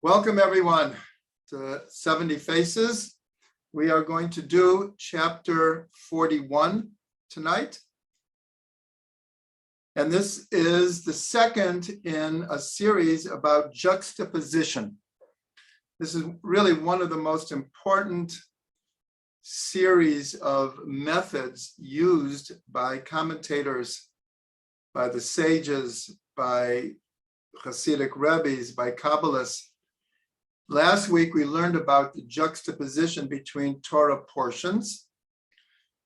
Welcome everyone to 70 Faces. We are going to do chapter 41 tonight. And this is the second in a series about juxtaposition. This is really one of the most important series of methods used by commentators, by the sages, by Hasidic rabbis, by Kabbalists. Last week, we learned about the juxtaposition between Torah portions.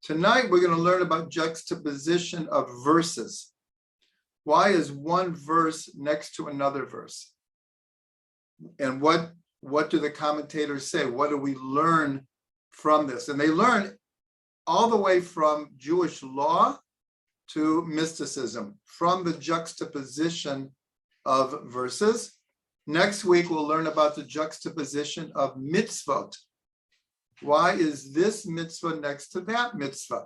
Tonight, we're going to learn about juxtaposition of verses. Why is one verse next to another verse? And what do the commentators say? What do we learn from this? And they learn all the way from Jewish law to mysticism, from the juxtaposition of verses. Next week, we'll learn about the juxtaposition of mitzvot. Why is this mitzvah next to that mitzvah?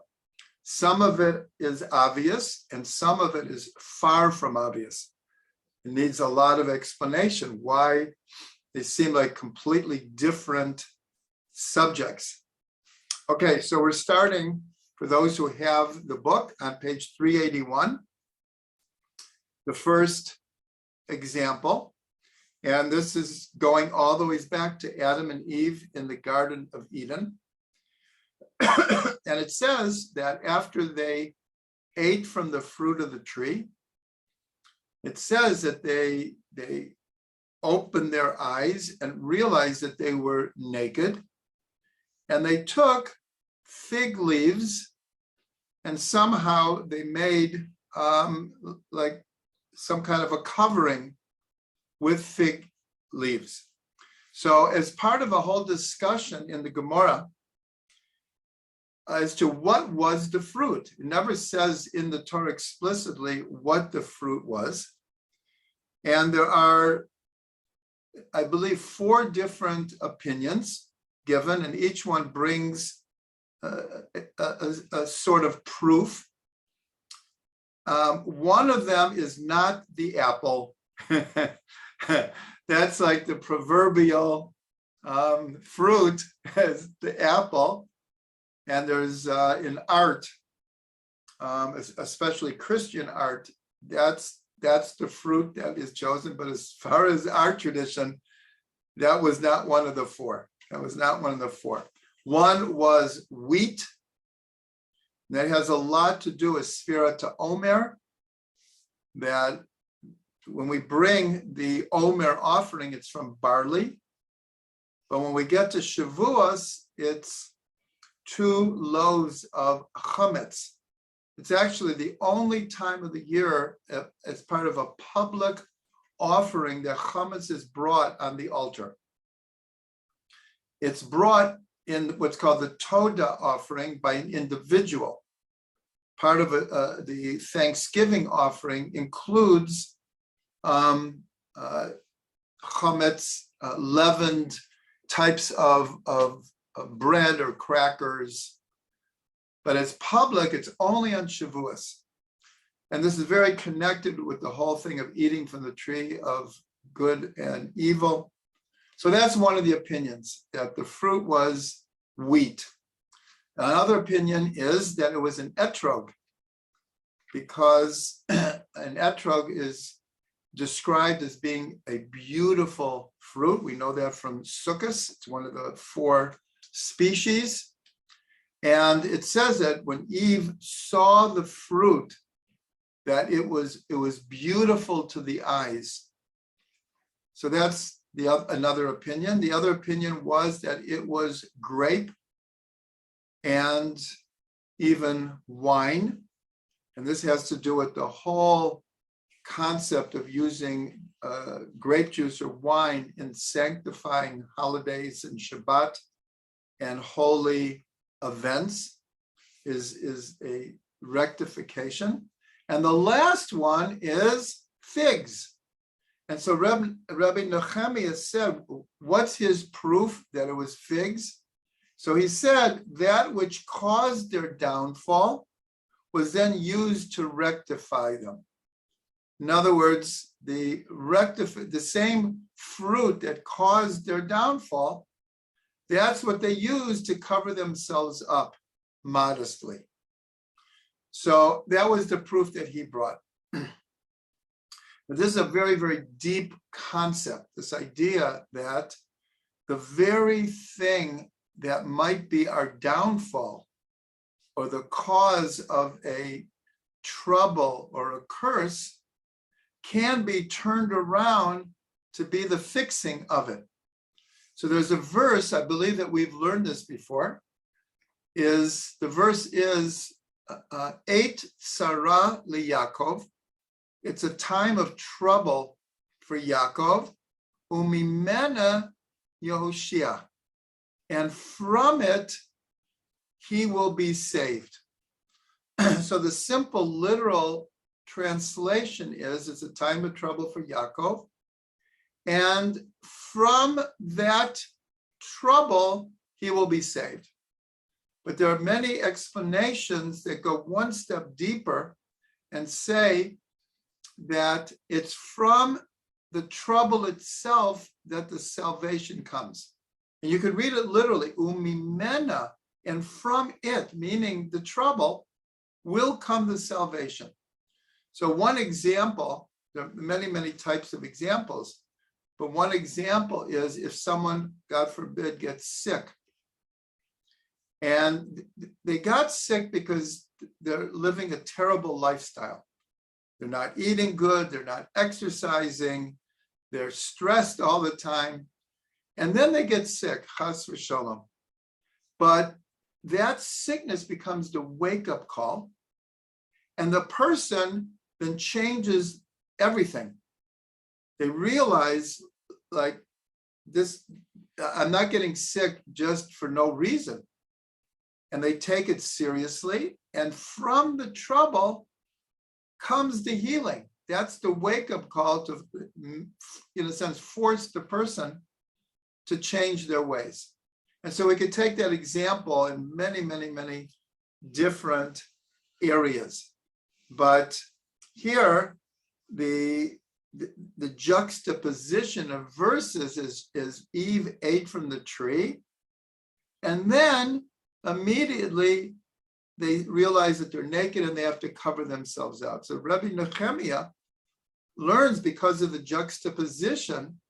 Some of it is obvious, and some of it is far from obvious. It needs a lot of explanation why they seem like completely different subjects. Okay, so we're starting, for those who have the book, on page 381, the first example. And this is going all the way back to Adam and Eve in the Garden of Eden. And it says that after they ate from the fruit of the tree, it says that they opened their eyes and realized that they were naked. And they took fig leaves and somehow they made like some kind of a covering with fig leaves. So as part of a whole discussion in the Gemara as to what was the fruit, it never says in the Torah explicitly what the fruit was. And there are, I believe, 4 different opinions given, and each one brings a sort of proof. One of them is not the apple. That's like the proverbial fruit as the apple. And there's in art, especially Christian art, that's the fruit that is chosen. But as far as our tradition, that was not one of the 4. That was not one of the 4. One was wheat. That has a lot to do with Sfira to Omer, that when we bring the Omer offering, it's from barley. But when we get to Shavuos, it's 2 loaves of chametz. It's actually the only time of the year as part of a public offering that chametz is brought on the altar. It's brought in what's called the Toda offering by an individual. Part of the Thanksgiving offering includes chametz, leavened types of bread or crackers, but it's public, it's only on Shavuos. And this is very connected with the whole thing of eating from the tree of good and evil. So that's one of the opinions, that the fruit was wheat. Another opinion is that it was an etrog, because an etrog is described as being a beautiful fruit. We know that from Sukkot. It's one of the 4 species. And it says that when Eve saw the fruit, that it was beautiful to the eyes. So that's another opinion. The other opinion was that it was grape and even wine. And this has to do with the whole concept of using grape juice or wine in sanctifying holidays and Shabbat and holy events is a rectification. And the last one is figs. And so Rabbi Nehemiah said, what's his proof that it was figs? So he said that which caused their downfall was then used to rectify them. In other words, the same fruit that caused their downfall, that's what they used to cover themselves up modestly. So that was the proof that he brought. But this is a very, very deep concept, this idea that the very thing that might be our downfall or the cause of a trouble or a curse can be turned around to be the fixing of it. So there's a verse, I believe that we've learned this before, the verse is Eit Sarah liYaakov. It's a time of trouble for Yaakov, umimena Yehoshia, and from it he will be saved. So the simple literal translation is, it's a time of trouble for Yaakov, and from that trouble he will be saved. But there are many explanations that go one step deeper and say that it's from the trouble itself that the salvation comes. And you could read it literally, umimena, and from it, meaning the trouble, will come the salvation. So one example, there are many, many types of examples, but one example is if someone, God forbid, gets sick. And they got sick because they're living a terrible lifestyle. They're not eating good, they're not exercising, they're stressed all the time. And then they get sick, chas v'sholom. But that sickness becomes the wake-up call, and the person then changes everything. They realize, like, this, I'm not getting sick just for no reason. And they take it seriously, and from the trouble comes the healing. That's the wake-up call to, in a sense, force the person to change their ways. And so we could take that example in many, many, many different areas. But here, the juxtaposition of verses is Eve ate from the tree, and then immediately they realize that they're naked and they have to cover themselves up. So Rabbi Nehemiah learns, because of the juxtaposition,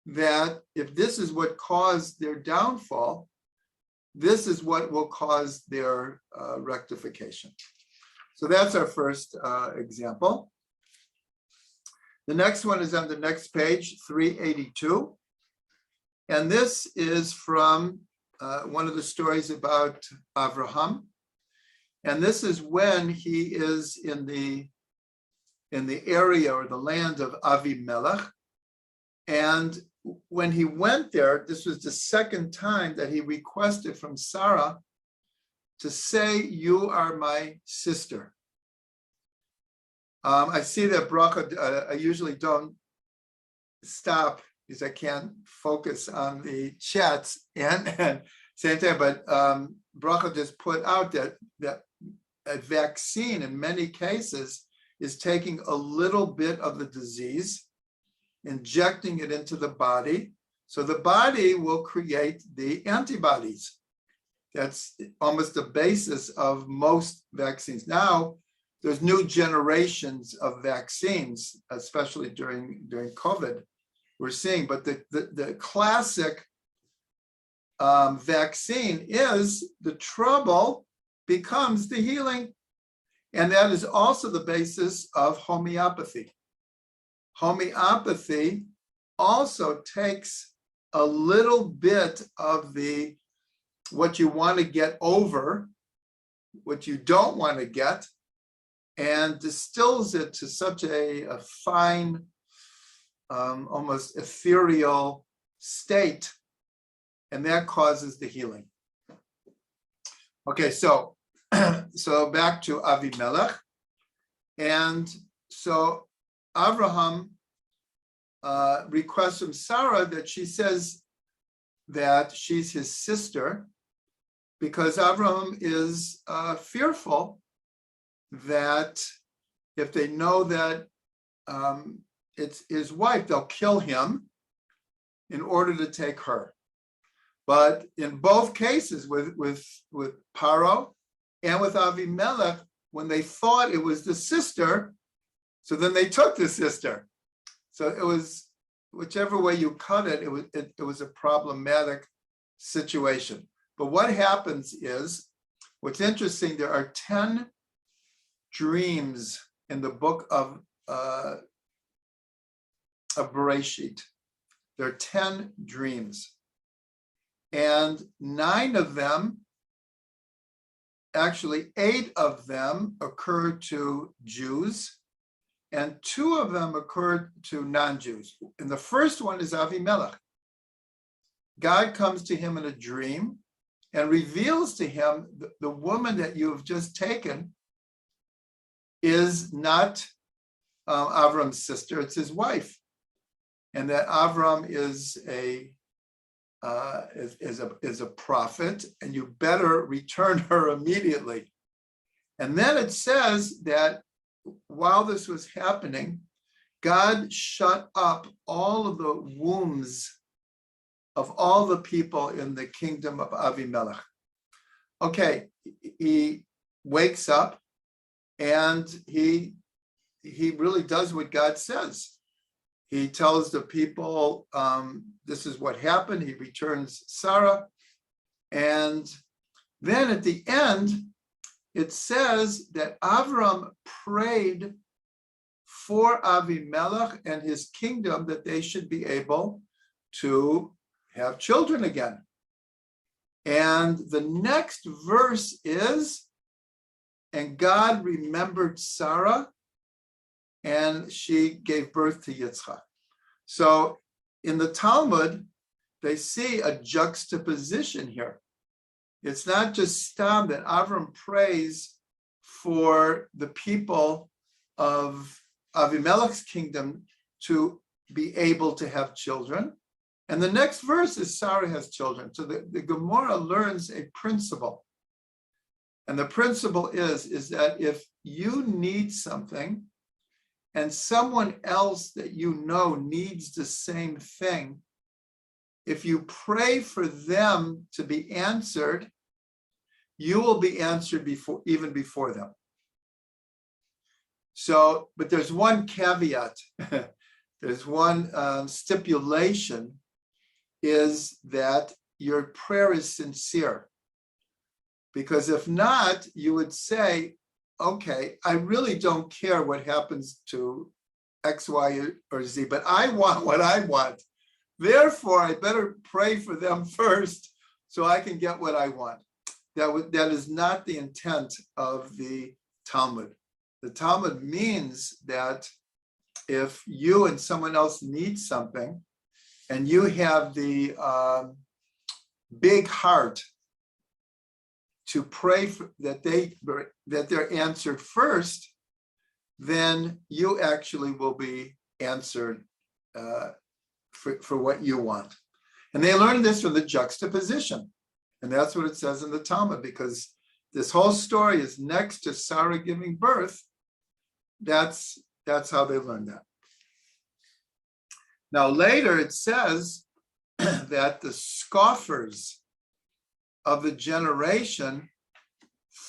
that if this is what caused their downfall, this is what will cause their rectification. So that's our first example. The next one is on the next page, 382. And this is from one of the stories about Avraham. And this is when he is in the area or the land of Avimelech. And when he went there, this was the second time that he requested from Sarah to say, "You are my sister." I see that bracha, I usually don't stop because I can't focus on the chats and same thing, but bracha just put out that a vaccine in many cases is taking a little bit of the disease, injecting it into the body, so the body will create the antibodies. That's almost the basis of most vaccines. Now, there's new generations of vaccines, especially during COVID, we're seeing, but the classic vaccine is the trouble becomes the healing. And that is also the basis of homeopathy. Homeopathy also takes a little bit of what you want to get over, what you don't want to get, and distills it to such a fine, almost ethereal state, and that causes the healing. Okay, so back to Avimelech. And so Avraham requests from Sarah that she says that she's his sister, because Avraham is fearful that if they know that it's his wife, they'll kill him in order to take her. But in both cases, with Paro and with Avimelech, when they thought it was the sister, so then they took the sister. So it was, whichever way you cut it, it was a problematic situation. But what happens is, what's interesting, there are 10 dreams in the book of Bereshit. There are 10 dreams. And 9 of them, actually 8 of them occur to Jews, and 2 of them occur to non-Jews. And the first one is Avimelech. God comes to him in a dream and reveals to him the woman that you have just taken is not Avram's sister, it's his wife. And that Avram is a prophet, and you better return her immediately. And then it says that while this was happening, God shut up all of the wombs of all the people in the kingdom of Avimelech. Okay, he wakes up and he really does what God says. He tells the people, this is what happened. He returns Sarah. And then at the end, it says that Avram prayed for Avimelech and his kingdom that they should be able to have children again. And the next verse is, and God remembered Sarah, and she gave birth to Yitzchak. So in the Talmud, they see a juxtaposition here. It's not just stam that Avram prays for the people of Avimelech's kingdom to be able to have children. And the next verse is Sarah has children. So the Gemara learns a principle. And the principle is that if you need something, and someone else that you know needs the same thing, if you pray for them to be answered, you will be answered even before them. So, but there's one caveat, there's one stipulation, is that your prayer is sincere. Because if not, you would say, okay, I really don't care what happens to X, Y, or Z, but I want what I want. Therefore, I better pray for them first so I can get what I want. That is not the intent of the Talmud. The Talmud means that if you and someone else need something, and you have the big heart to pray for, that they're answered first, then you actually will be answered for what you want. And they learned this from the juxtaposition. And that's what it says in the Talmud, because this whole story is next to Sarah giving birth. That's how they learned that. Now later it says that the scoffers of the generation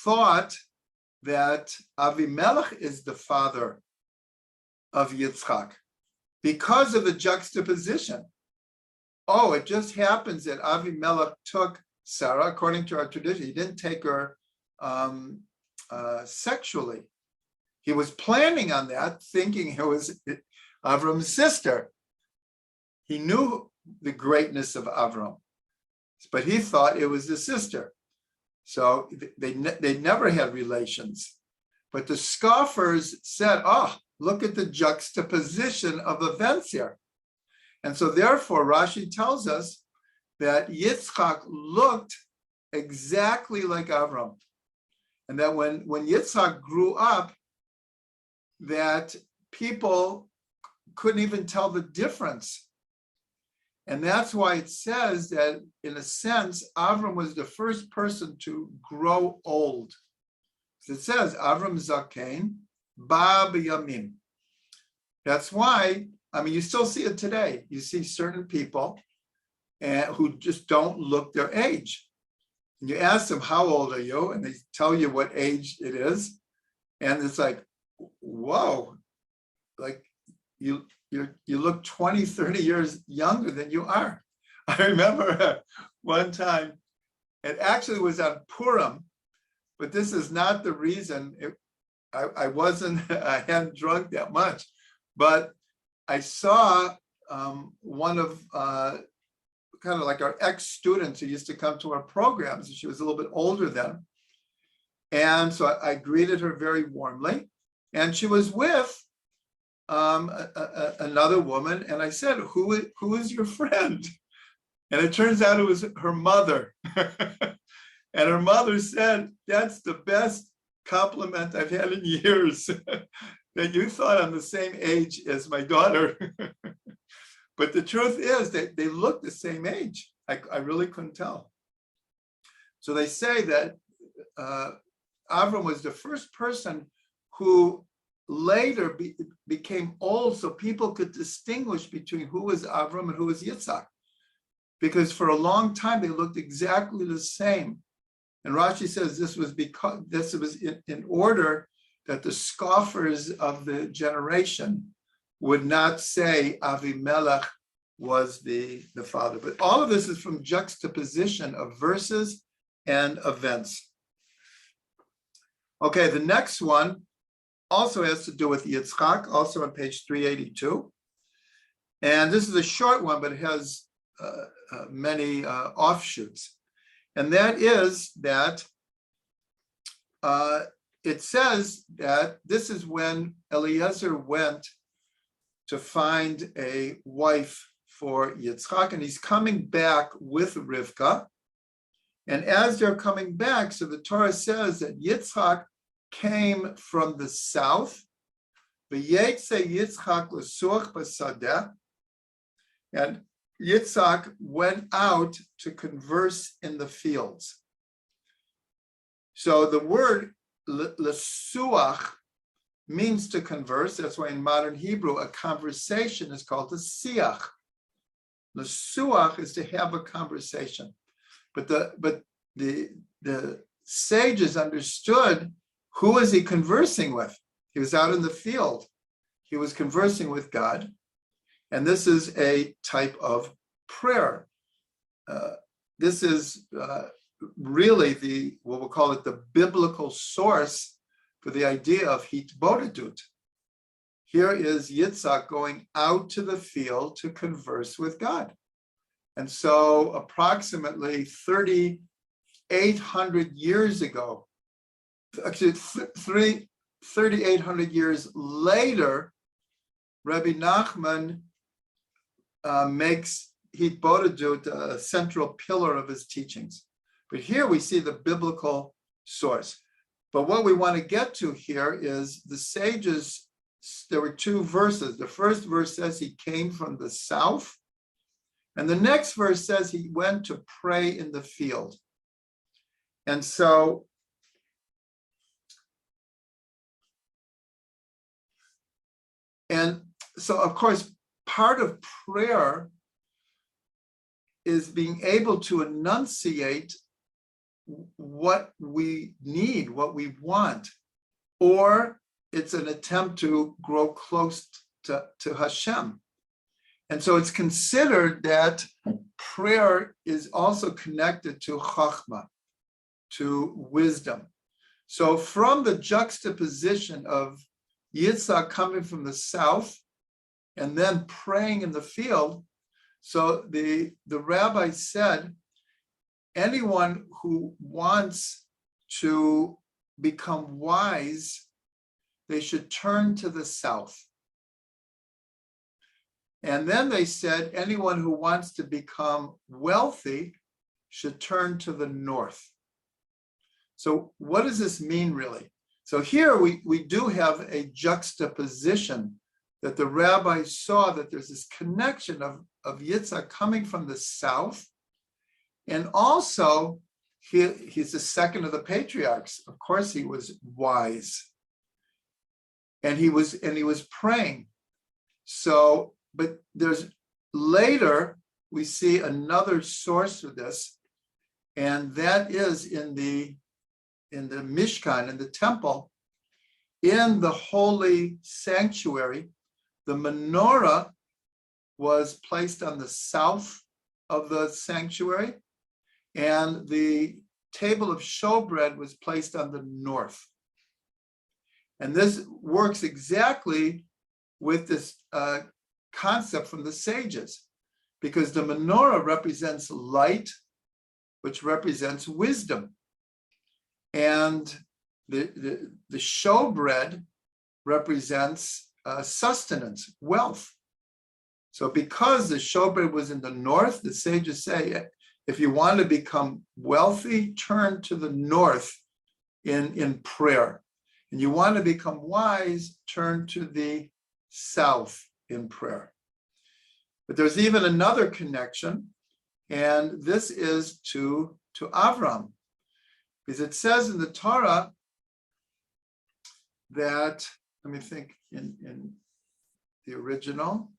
thought that Avimelech is the father of Yitzchak because of the juxtaposition. Oh, it just happens that Avimelech took Sarah, according to our tradition. He didn't take her sexually. He was planning on that, thinking it was Avram's sister. He knew the greatness of Avram, but he thought it was the sister. So they never had relations. But the scoffers said, oh, look at the juxtaposition of events here. And so therefore, Rashi tells us that Yitzchak looked exactly like Avram. And that when Yitzchak grew up, that people couldn't even tell the difference. And that's why it says that, in a sense, Avram was the first person to grow old. It says, Avram Zakein, Ba B'Yamim. That's why I mean, you still see it today. You see certain people who just don't look their age. And you ask them, how old are you? And they tell you what age it is. And it's like, whoa, like you look 20, 30 years younger than you are. I remember one time, it actually was on Purim, but this is not the reason. I hadn't drunk that much, but I saw one of kind of like our ex-students who used to come to our programs, and she was a little bit older then. And so I greeted her very warmly, and she was with another woman, and I said, who is your friend? And it turns out it was her mother. And her mother said, that's the best compliment I've had in years, that you thought I'm the same age as my daughter. But the truth is that they look the same age. I really couldn't tell. So they say that Avraham was the first person who later became old, so people could distinguish between who was Avraham and who was Yitzhak. Because for a long time, they looked exactly the same. And Rashi says this was because this was in order that the scoffers of the generation would not say Avimelech was the father. But all of this is from juxtaposition of verses and events. Okay, the next one also has to do with Yitzchak, also on page 382. And this is a short one, but it has many offshoots. And that is that it says that this is when Eliezer went to find a wife for Yitzchak, and he's coming back with Rivka. And as they're coming back, so the Torah says that Yitzchak came from the south, v'yetze Yitzchak l'suach b'sadeh, and Yitzchak went out to converse in the fields. So the word l'suach means to converse. That's why in modern Hebrew, a conversation is called a siach. L'suach is to have a conversation. But the sages understood, who is he conversing with? He was out in the field. He was conversing with God. And this is a type of prayer. This is really what we'll call it, the biblical source for the idea of hitbodedut. Here is Yitzhak going out to the field to converse with God. And so approximately 3,800 years ago, actually 3,800 years later, Rabbi Nachman makes hitbodedut a central pillar of his teachings. But here we see the biblical source. But what we want to get to here is the sages, there were two verses. The first verse says he came from the south, and the next verse says he went to pray in the field. And so of course, part of prayer is being able to enunciate what we need, what we want, or it's an attempt to grow close to Hashem. And so it's considered that prayer is also connected to chachma, to wisdom. So from the juxtaposition of Yitzhak coming from the south and then praying in the field, so the rabbi said, anyone who wants to become wise, they should turn to the south. And then they said, anyone who wants to become wealthy should turn to the north. So what does this mean really? So here we do have a juxtaposition that the rabbi saw, that there's this connection of Yitzhak coming from the south. And also, he's the second of the patriarchs. Of course, he was wise. And he was praying. So but there's later we see another source for this, and that is in the Mishkan, in the temple, in the holy sanctuary. The menorah was placed on the south of the sanctuary, and the table of showbread was placed on the north. And this works exactly with this concept from the sages, because the menorah represents light, which represents wisdom. And the showbread represents sustenance, wealth. So because the showbread was in the north, the sages say, if you want to become wealthy, turn to the north in prayer. And you want to become wise, turn to the south in prayer. But there's even another connection, and this is to Avraham. Because it says in the Torah that, let me think in the original.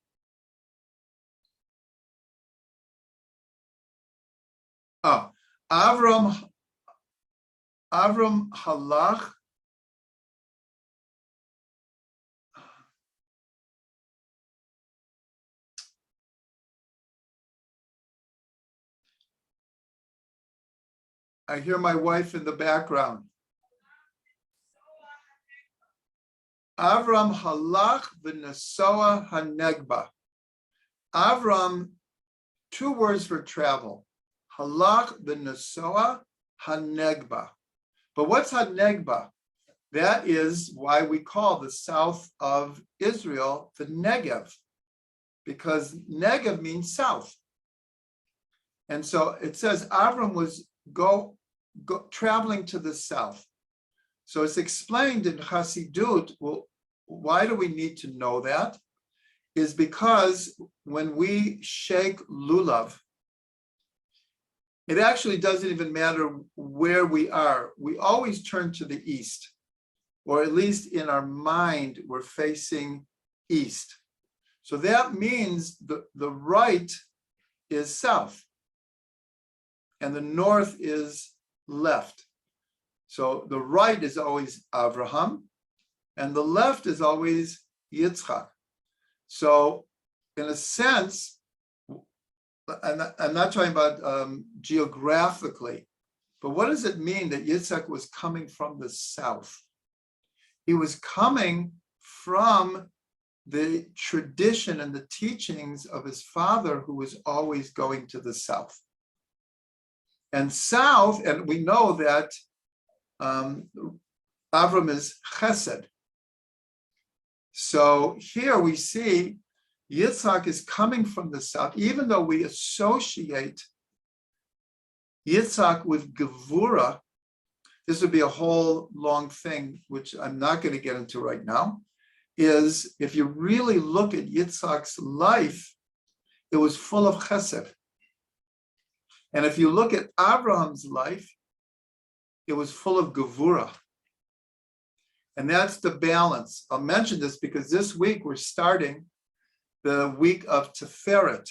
Oh, Avram halach. I hear my wife in the background. Avram halach v'nesoa hanegba. Avram, two words for travel. Halach v'nesoa hanegba. But what's hanegba? That is why we call the south of Israel the Negev, because Negev means south. And so it says Avram was go traveling to the south. So it's explained in Chassidut. Well, why do we need to know that? Is because when we shake lulav, it actually doesn't even matter where we are. We always turn to the east, or at least in our mind, we're facing east. So that means the right is south, and the north is left. So the right is always Avraham, and the left is always Yitzchak. So in a sense, and I'm not talking about geographically, but what does it mean that Yitzchak was coming from the south? He was coming from the tradition and the teachings of his father, who was always going to the south. And south, and we know that Avram is chesed. So here we see Yitzhak is coming from the south, even though we associate Yitzhak with Gevura. This would be a whole long thing, which I'm not going to get into right now, is if you really look at Yitzhak's life, it was full of chesed. And if you look at Abraham's life, it was full of gevura. And that's the balance. I'll mention this because this week we're starting the week of Tiferet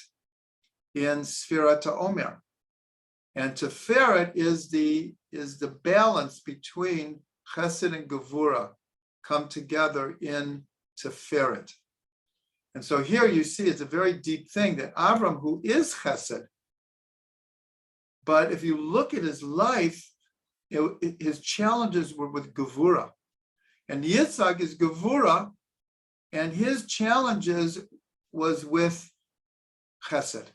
in Sfirat HaOmer. And Tiferet is the balance between chesed and gevura come together in Tiferet. And so here you see it's a very deep thing that Avram, who is chesed, but if you look at his life, his challenges were with gevura. And Yitzhak is gevura, and his challenges was with chesed.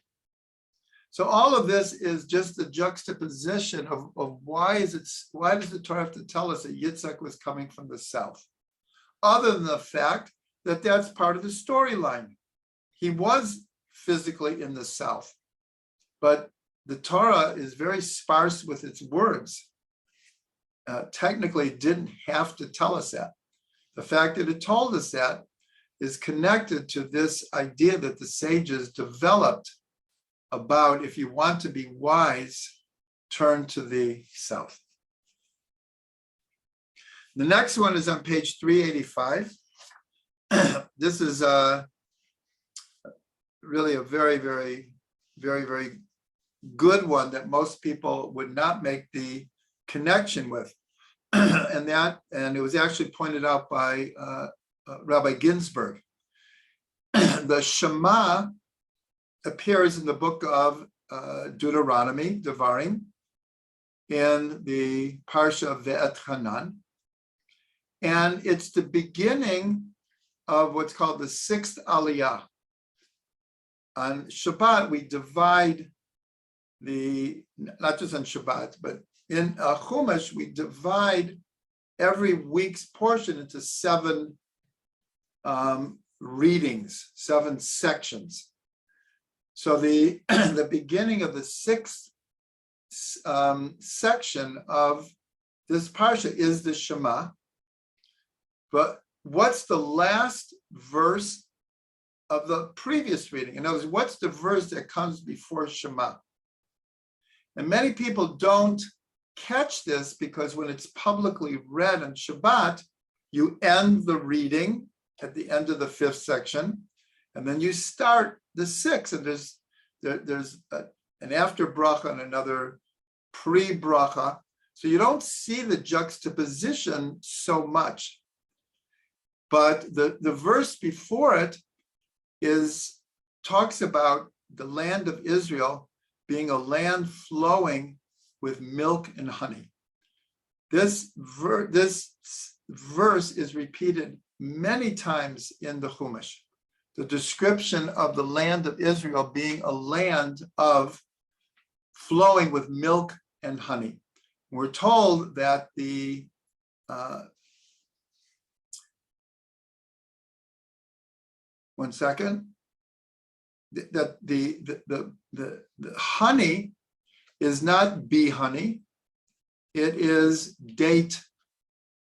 So all of this is just the juxtaposition of why does the Torah have to tell us that Yitzhak was coming from the south? Other than the fact that that's part of the storyline. He was physically in the south, but the Torah is very sparse with its words. Technically, it didn't have to tell us that. The fact that it told us that is connected to this idea that the sages developed about, if you want to be wise, turn to the south. The next one is on page 385. This is really a very, very, very, very good one that most people would not make the connection with. And it was actually pointed out by Rabbi Ginsburg. The Shema appears in the book of Deuteronomy, Devarim, in the Parsha of Ve'et Hanan. And it's the beginning of what's called the sixth Aliyah. On Shabbat, we divide not just on Shabbat, but in Chumash, we divide every week's portion into 7 readings, 7 sections. So the beginning of the 6th section of this parsha is the Shema. But what's the last verse of the previous reading? In other words, what's the verse that comes before Shema? And many people don't catch this because when it's publicly read on Shabbat, you end the reading at the end of the 5th section, and then you start the 6th, and there's an after bracha and another pre-bracha. So you don't see the juxtaposition so much. But the verse before it talks about the land of Israel being a land flowing with milk and honey. This verse is repeated many times in the Chumash. The description of the land of Israel being a land of flowing with milk and honey. We're told that that the honey is not bee honey, it is date.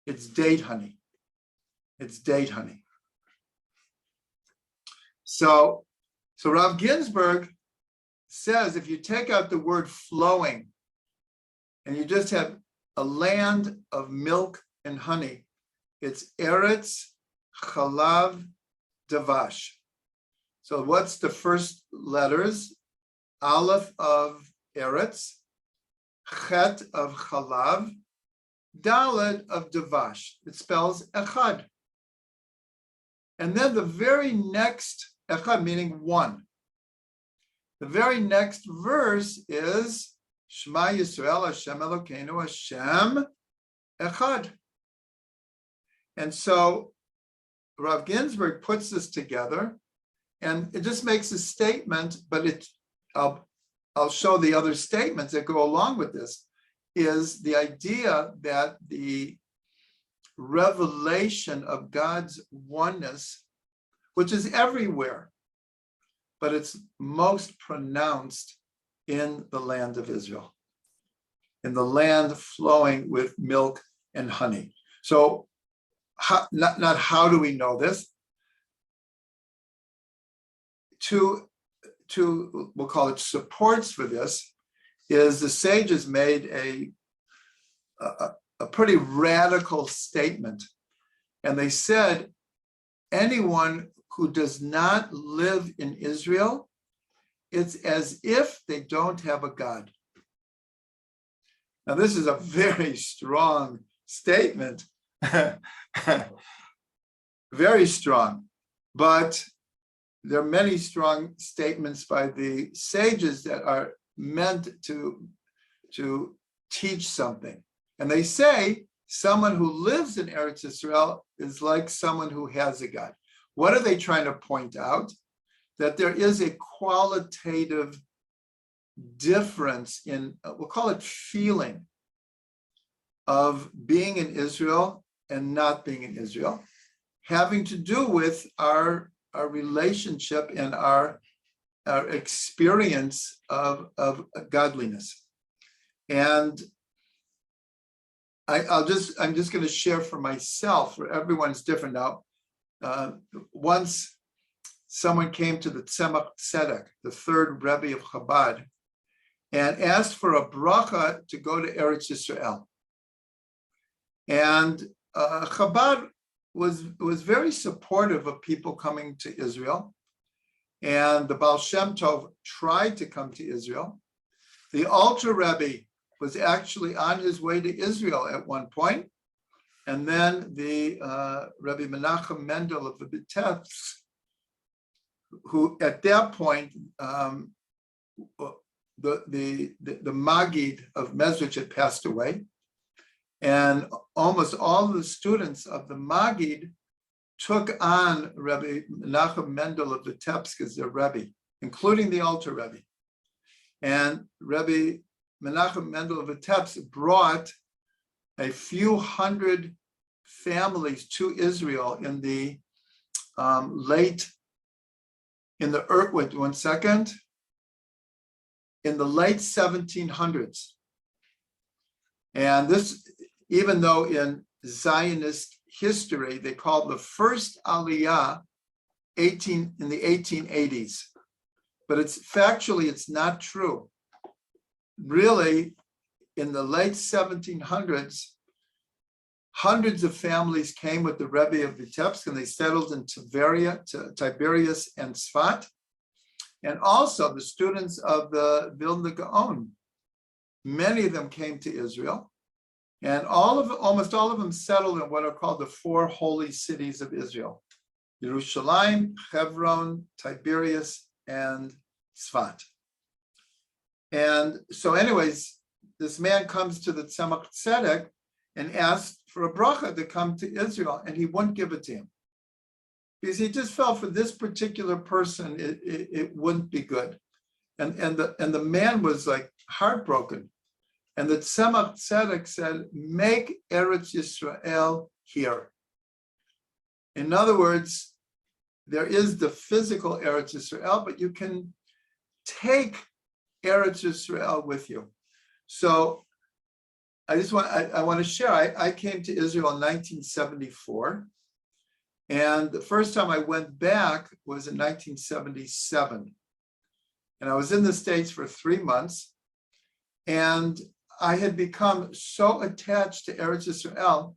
It's date honey. It's date honey. So Rav Ginsburg says if you take out the word flowing and you just have a land of milk and honey, it's Eretz Chalav Davash. So what's the first letters? Aleph of Eretz, Chet of Chalav, Dalet of Davash. It spells Echad. And then the very next, Echad meaning one. The very next verse is Shema Yisrael Hashem Elokeinu Hashem Echad. And so Rav Ginsburg puts this together, and it just makes a statement, but I'll show the other statements that go along with this, is the idea that the revelation of God's oneness, which is everywhere, but it's most pronounced in the land of Israel, in the land flowing with milk and honey. So not how do we know this? We'll call it supports for this, is the sages made a pretty radical statement. And they said, anyone who does not live in Israel, it's as if they don't have a God. Now, this is a very strong statement, very strong, but there are many strong statements by the sages that are meant to teach something. And they say someone who lives in Eretz Israel is like someone who has a God. What are they trying to point out? That there is a qualitative difference in, we'll call it feeling, of being in Israel and not being in Israel, having to do with our relationship and our experience of godliness. And I'm just going to share for myself, for everyone's different now. Once someone came to the Tzemach Tzedek, the third Rebbe of Chabad, and asked for a bracha to go to Eretz Yisrael. And Chabad was very supportive of people coming to Israel. And the Baal Shem Tov tried to come to Israel. The Alter Rebbe was actually on his way to Israel at one point. And then the Rabbi Menachem Mendel of the Vitebsk, who at that point, the Maggid of Mezrich had passed away. And almost all the students of the Maggid took on Rabbi Menachem Mendel of Vitebsk as their Rebbe, including the Alter Rebbe. And Rabbi Menachem Mendel of Vitebsk brought a few hundred families to Israel in the late 1700s. And this, even though in Zionist history, they called the first Aliyah in the 1880s. But it's not true. Really, in the late 1700s, hundreds of families came with the Rebbe of Vitebsk, and they settled in Tiberias and Sfat. And also the students of the Vilna Gaon, many of them came to Israel. And almost all of them settled in what are called the four holy cities of Israel: Yerushalayim, Hebron, Tiberias, and Sfat. And so anyways, this man comes to the Tzemach Tzedek and asks for a bracha to come to Israel, and he wouldn't give it to him, because he just felt for this particular person, it wouldn't be good. And the man was like heartbroken. And the Tzemach Tzedek said, make Eretz Yisrael here. In other words, there is the physical Eretz Yisrael, but you can take Eretz Yisrael with you. So I want to share, I came to Israel in 1974. And the first time I went back was in 1977. And I was in the States for 3 months. And I had become so attached to Eretz Yisrael,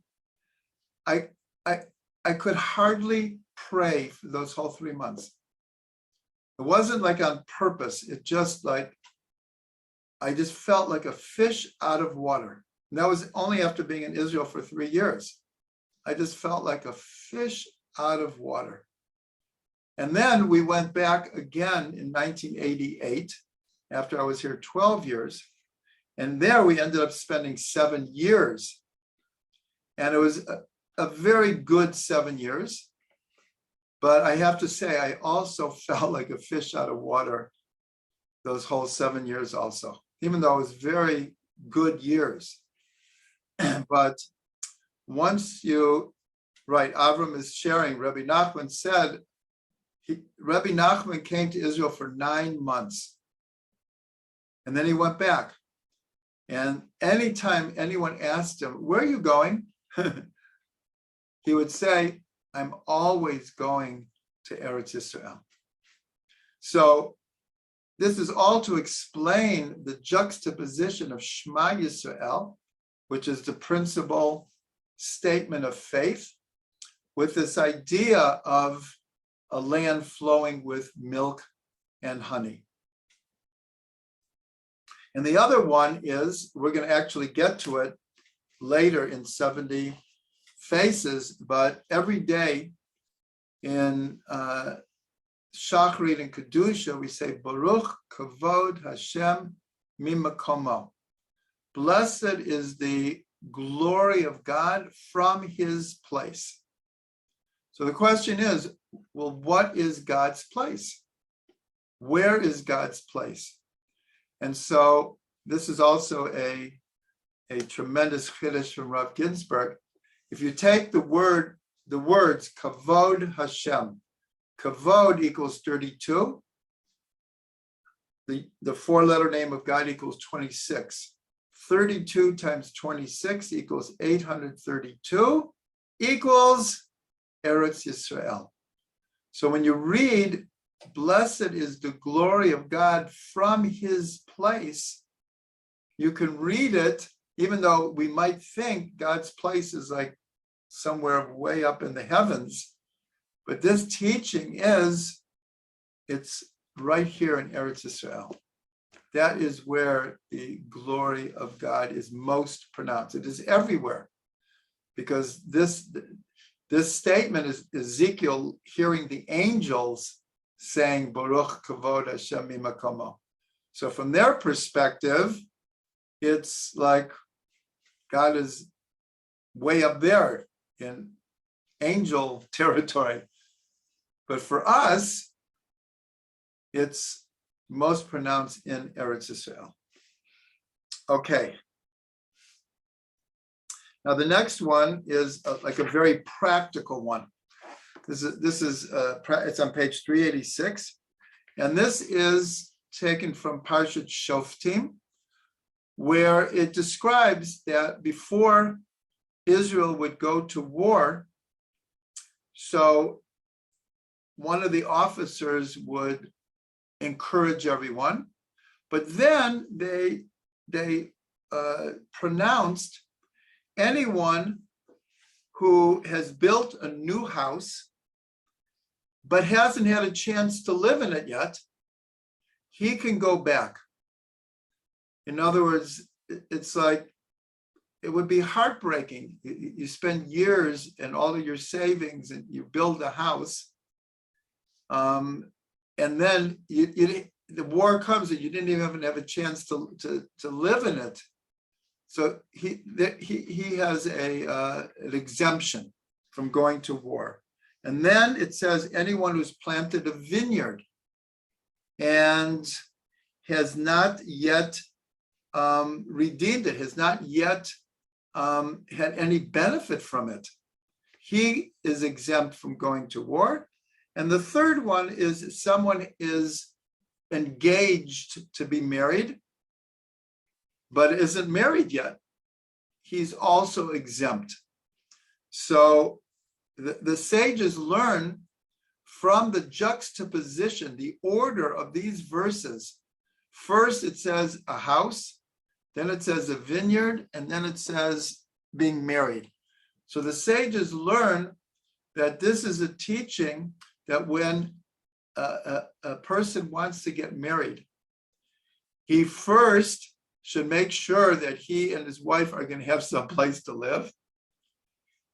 I could hardly pray for those whole 3 months. It wasn't like on purpose. It just like, I just felt like a fish out of water. And that was only after being in Israel for 3 years. I just felt like a fish out of water. And then we went back again in 1988, after I was here 12 years. And there we ended up spending 7 years. And it was a very good 7 years. But I have to say, I also felt like a fish out of water those whole 7 years also, even though it was very good years. But once Avraham is sharing, Rabbi Nachman said, Rabbi Nachman came to Israel for 9 months. And then he went back. And anytime anyone asked him, where are you going? He would say, I'm always going to Eretz Yisrael. So this is all to explain the juxtaposition of Shema Yisrael, which is the principal statement of faith, with this idea of a land flowing with milk and honey. And the other one is, we're going to actually get to it later in 70 Faces, but every day in Shachrit and Kedusha, we say, Baruch Kavod Hashem Mimakomo. Blessed is the glory of God from his place. So the question is, well, what is God's place? Where is God's place? And so this is also a tremendous chiddush from Rav Ginsburg. If you take the words Kavod Hashem, Kavod equals 32. The 4-letter name of God equals 26. 32 times 26 equals 832 equals Eretz Yisrael. So when you read, blessed is the glory of God from his place, you can read it, even though we might think God's place is like somewhere way up in the heavens. But this teaching is it's right here in Eretz Israel. That is where the glory of God is most pronounced. It is everywhere, because this statement is Ezekiel hearing the angels saying, Baruch Kavod Hashem Mimakomo. So from their perspective, it's like God is way up there in angel territory. But for us, it's most pronounced in Eretz Israel. Okay. Now the next one is like a very practical one. This is it's on page 386, and this is taken from Parshat Shoftim, where it describes that before Israel would go to war, so one of the officers would encourage everyone, but then they pronounced anyone who has built a new house but hasn't had a chance to live in it yet, he can go back. In other words, it's like, it would be heartbreaking. You spend years and all of your savings and you build a house, and then the war comes and you didn't even have a chance to live in it. So he has an exemption from going to war. And then it says anyone who's planted a vineyard and has not yet redeemed it, has not yet had any benefit from it, he is exempt from going to war. And the third one is someone is engaged to be married, but isn't married yet. He's also exempt. So the sages learn from the juxtaposition, the order of these verses. First, it says a house, then it says a vineyard, and then it says being married. So the sages learn that this is a teaching that when a person wants to get married, he first should make sure that he and his wife are going to have some place to live,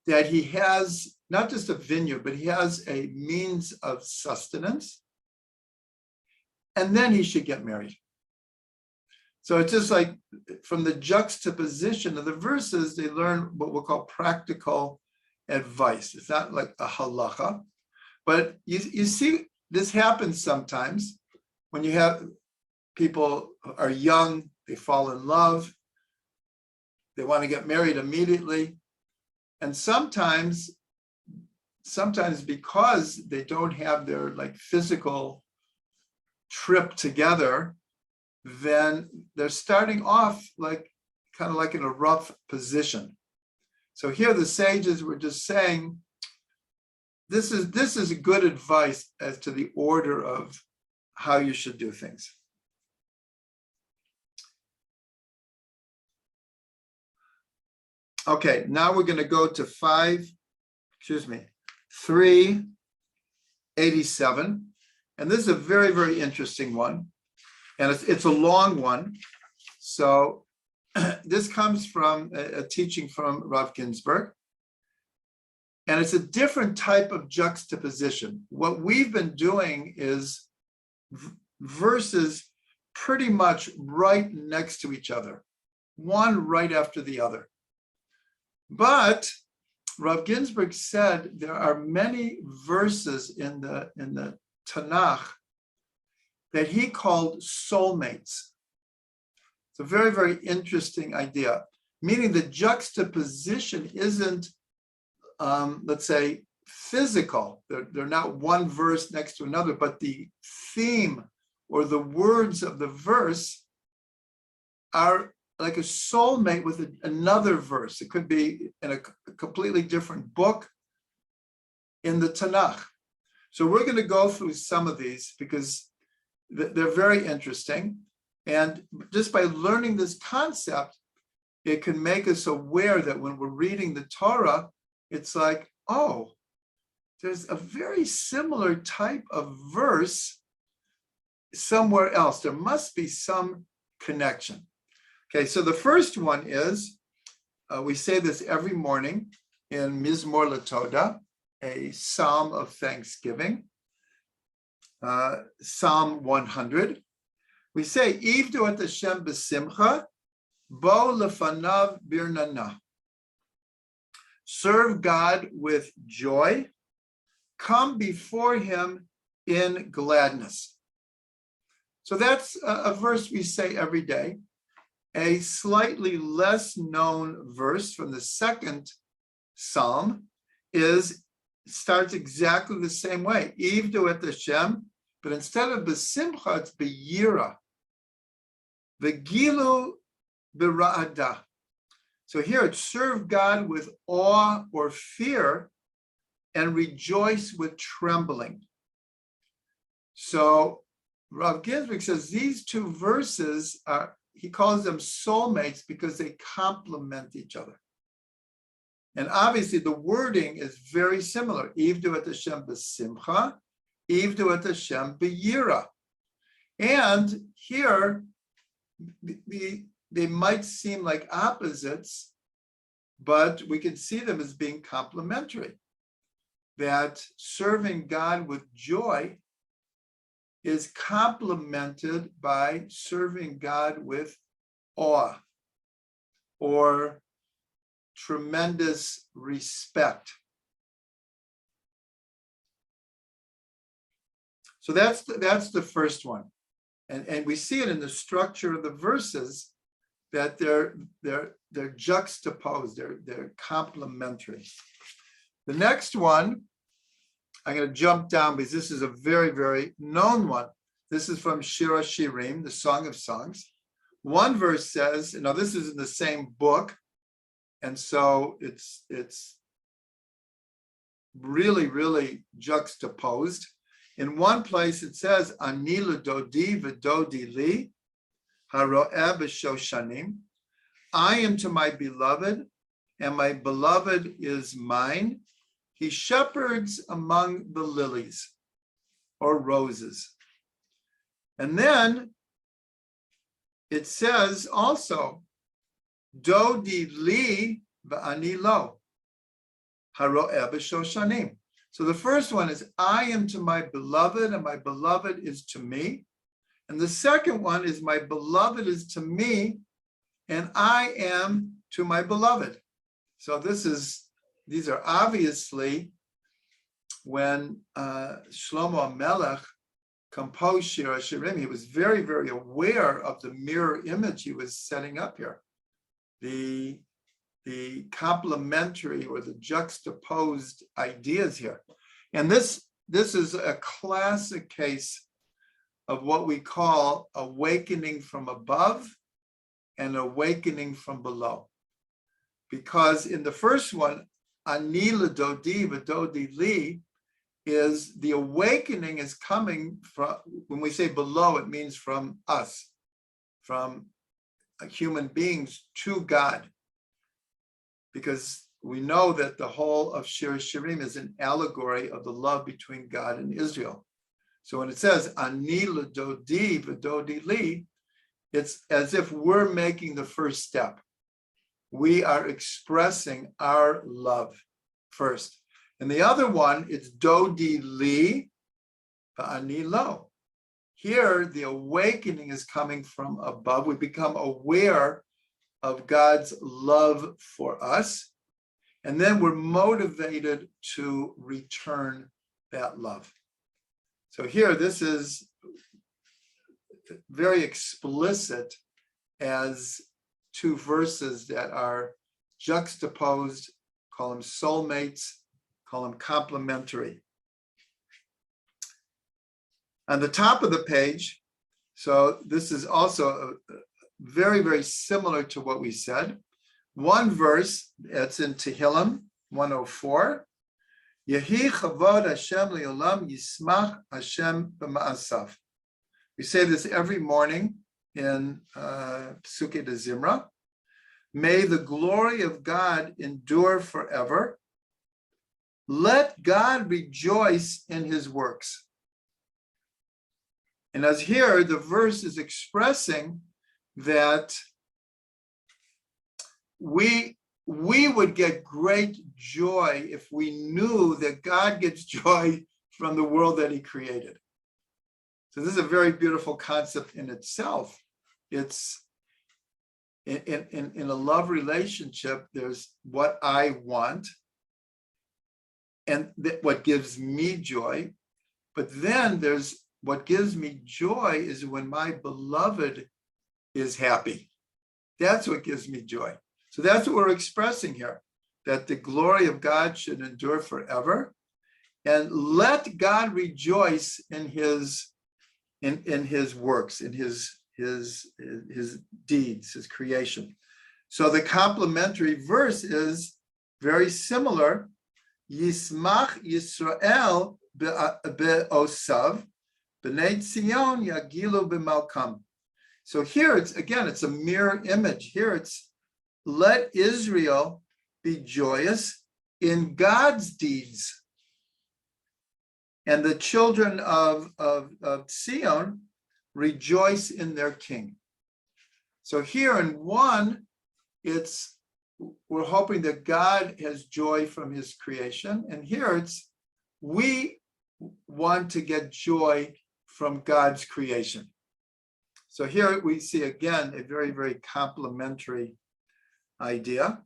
that he has not just a vineyard, but he has a means of sustenance, and then he should get married. So it's just like from the juxtaposition of the verses, they learn what we'll call practical advice. It's not like a halacha, but you see this happens sometimes when you have people who are young, they fall in love, they want to get married immediately. And sometimes because they don't have their like physical trip together, then they're starting off like kind of like in a rough position. So here the sages were just saying, this is good advice as to the order of how you should do things. Okay, now we're going to go to 387. And this is a very, very interesting one. And it's a long one. So this comes from a teaching from Rav Ginsburg. And it's a different type of juxtaposition. What we've been doing is verses pretty much right next to each other, one right after the other. But Rav Ginsburg said there are many verses in the Tanakh that he called soulmates. It's a very, very interesting idea, meaning the juxtaposition isn't, let's say, physical. They're not one verse next to another, but the theme or the words of the verse are like a soulmate with another verse. It could be in a completely different book in the Tanakh. So we're going to go through some of these because they're very interesting. And just by learning this concept, it can make us aware that when we're reading the Torah, it's like, oh, there's a very similar type of verse somewhere else. There must be some connection. Okay, so the first one is, we say this every morning in Mizmor LaToda, a psalm of thanksgiving, Psalm 100. We say, Ivdu et Hashem b'simcha, bo lefanav birnana. Serve God with joy, come before him in gladness. So that's a verse we say every day. A slightly less known verse from the second psalm starts exactly the same way. Ivdu et Hashem, but instead of b'simcha, it's b'yira. V'gilu b'ra'ada. So here it's serve God with awe or fear and rejoice with trembling. So Rav Ginsburg says these two verses are, he calls them soulmates because they complement each other. And obviously the wording is very similar. Ivdu et Hashem b'simcha, Ivdu et Hashem b'yira. And here, they might seem like opposites, but we can see them as being complementary. That serving God with joy is complemented by serving God with awe or tremendous respect. So that's the first one. And we see it in the structure of the verses that they're juxtaposed, they're complementary. The next one, I'm going to jump down because this is a very, very known one. This is from Shir HaShirim, the Song of Songs. One verse says, now this is in the same book, and so it's really, really juxtaposed. In one place it says, Ani l'dodi v'dodi li, haroeh b'shoshanim. I am to my beloved, and my beloved is mine. He shepherds among the lilies, or roses. And then it says also, Dodi li v'ani lo, haroeh b'shoshanim. So the first one is, I am to my beloved, and my beloved is to me. And the second one is, my beloved is to me, and I am to my beloved. So these are obviously when Shlomo HaMelech composed Shir HaShirim, he was very, very aware of the mirror image he was setting up here. The complementary or the juxtaposed ideas here. And this is a classic case of what we call awakening from above and awakening from below. Because in the first one, Ani l'dodi v'dodi li, is the awakening is coming from, when we say below, it means from us, from human beings to God. Because we know that the whole of Shir HaShirim is an allegory of the love between God and Israel. So when it says, Ani l'dodi v'dodi li, it's as if we're making the first step. We are expressing our love first. And the other one, it's Dodi li v'ani lo. Here, the awakening is coming from above. We become aware of God's love for us. And then we're motivated to return that love. So here, this is very explicit as two verses that are juxtaposed, call them soulmates, call them complementary. On the top of the page, so this is also very, very similar to what we said. One verse, that's in Tehillim 104. Yehi chavod Hashem le'olam yismach Hashem b'ma'asav. We say this every morning in Psukei de Zimra. May the glory of God endure forever. Let God rejoice in his works. And as here, the verse is expressing that we would get great joy if we knew that God gets joy from the world that he created. So this is a very beautiful concept in itself. It's in a love relationship, there's what I want and what gives me joy. But then there's what gives me joy is when my beloved is happy. That's what gives me joy. So that's what we're expressing here, that the glory of God should endure forever. And let God rejoice in his works, in his deeds, his creation. So the complementary verse is very similar. Yismach Yisrael be'osav, b'nei Tzion yagilu b'malkam. So here it's a mirror image. Here it's let Israel be joyous in God's deeds. And the children of Zion rejoice in their king. So here in one, we're hoping that God has joy from his creation. And here we want to get joy from God's creation. So here we see again a very, very complementary idea.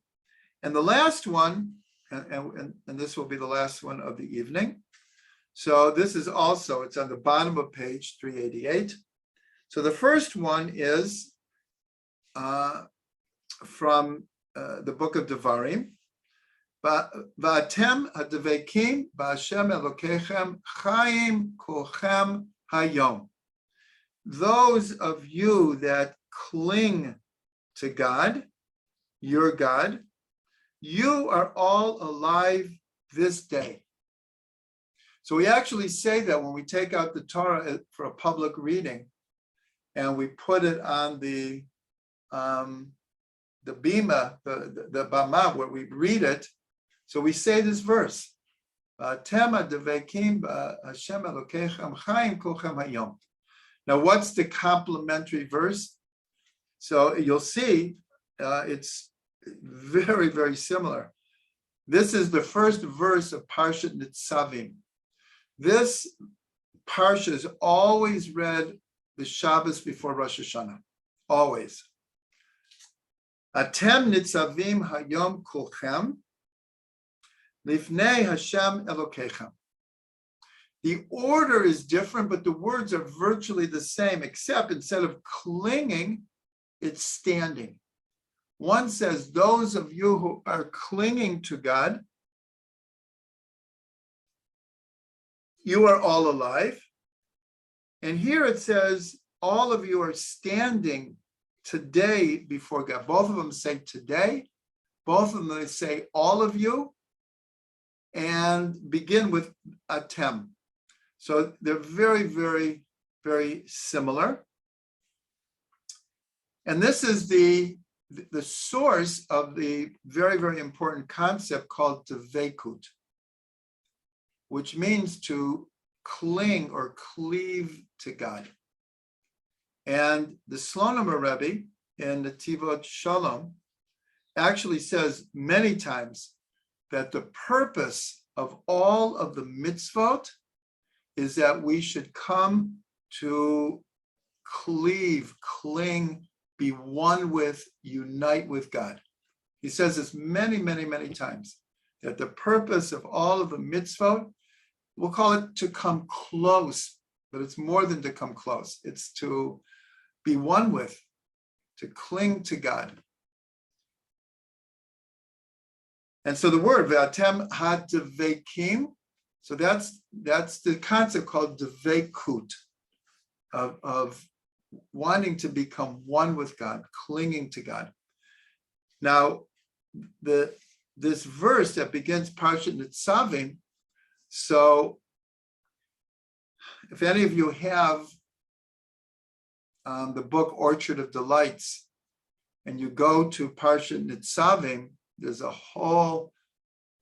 And the last one, and this will be the last one of the evening. So this is also, it's on the bottom of page 388. So the first one is from the book of Devarim. Va'atem hadevekim ba'Hashem Elokechem chayim kolchem hayom. Those of you that cling to God, your God, you are all alive this day. So we actually say that when we take out the Torah for a public reading and we put it on the bima, the bama, where we read it. So we say this verse, Tema devekim Hashem Elokechem chayim kolchem hayom. Now, what's the complementary verse? So you'll see it's very, very similar. This is the first verse of Parshat Nitzavim. This parsha is always read the Shabbos before Rosh Hashanah, always. Atem nitzavim hayom kulchem lifnei Hashem Elokechem. The order is different, but the words are virtually the same, except instead of clinging, it's standing. One says, those of you who are clinging to God, you are all alive. And here it says, all of you are standing today before God. Both of them say today. Both of them say all of you. And begin with atem. So they're very, very, very similar. And this is the source of the very, very important concept called devekut, which means to cling or cleave to God. And the Slonim Rabbi in the Tivot Shalom actually says many times that the purpose of all of the mitzvot is that we should come to cleave, cling, be one with, unite with God. He says this many, many, many times, that the purpose of all of the mitzvot, we'll call it to come close, but it's more than to come close. It's to be one with, to cling to God. And so the word, ve'atem hadevekim, so that's the concept called devekut, of wanting to become one with God, clinging to God. Now, this verse that begins Parshat Nitzavim, so if any of you have the book Orchard of Delights, and you go to Parshat Nitzavim, there's a whole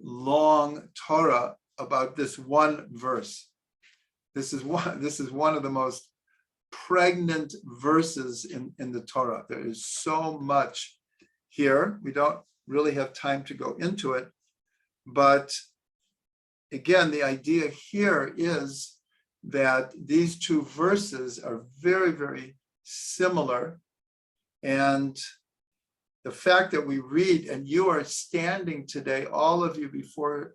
long Torah about this one verse. This is one of the most pregnant verses in the Torah. There is so much here. We don't really have time to go into it, but again, the idea here is that these two verses are very, very similar. And the fact that we read, and you are standing today, all of you before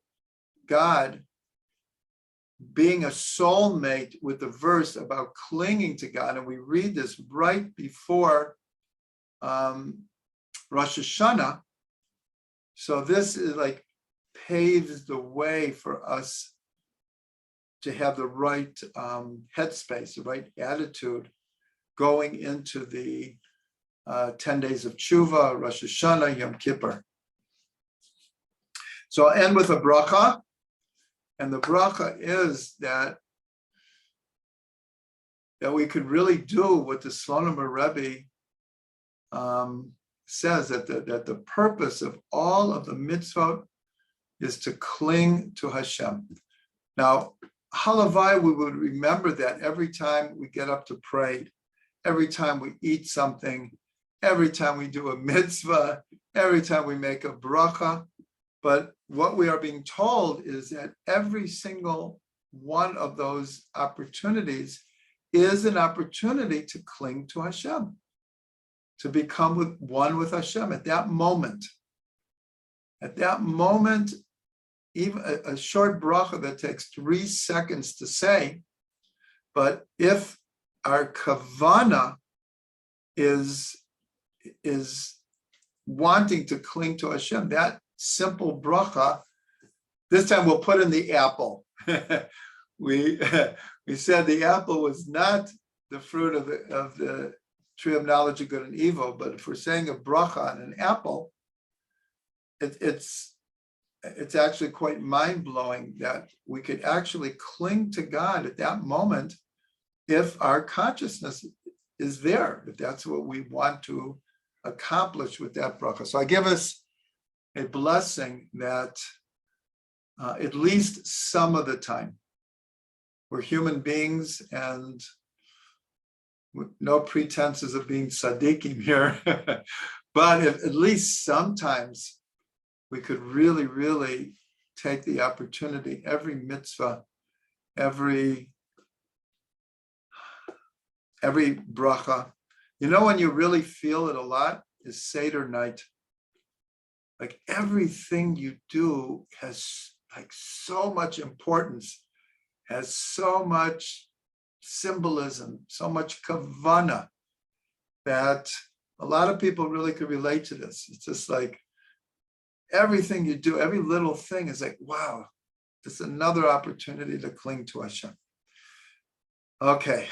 God, being a soulmate with the verse about clinging to God, and we read this right before Rosh Hashanah. So this is like paves the way for us to have the right headspace, the right attitude going into the 10 days of Tshuva, Rosh Hashanah, Yom Kippur. So I'll end with a bracha. And the bracha is that we could really do what the Slonim Rabbi says, that the purpose of all of the mitzvot is to cling to Hashem. Now, halavai, we would remember that every time we get up to pray, every time we eat something, every time we do a mitzvah, every time we make a bracha. But what we are being told is that every single one of those opportunities is an opportunity to cling to Hashem, to become one with Hashem at that moment. At that moment, even a short bracha that takes 3 seconds to say, but if our kavana is wanting to cling to Hashem, that simple bracha, this time we'll put in the apple. we said the apple was not the fruit of the tree of knowledge of good and evil, but if we're saying a bracha on an apple, it's actually quite mind-blowing that we could actually cling to God at that moment if our consciousness is there, if that's what we want to accomplish with that bracha. So I give us a blessing that at least some of the time, we're human beings and no pretenses of being tzaddikim here, but if at least sometimes we could really, really take the opportunity, every mitzvah, every bracha. You know when you really feel it a lot is Seder night. Like everything you do has like so much importance, has so much symbolism, so much kavana, that a lot of people really could relate to this. It's just like everything you do, every little thing is like, wow, it's another opportunity to cling to Hashem. Okay.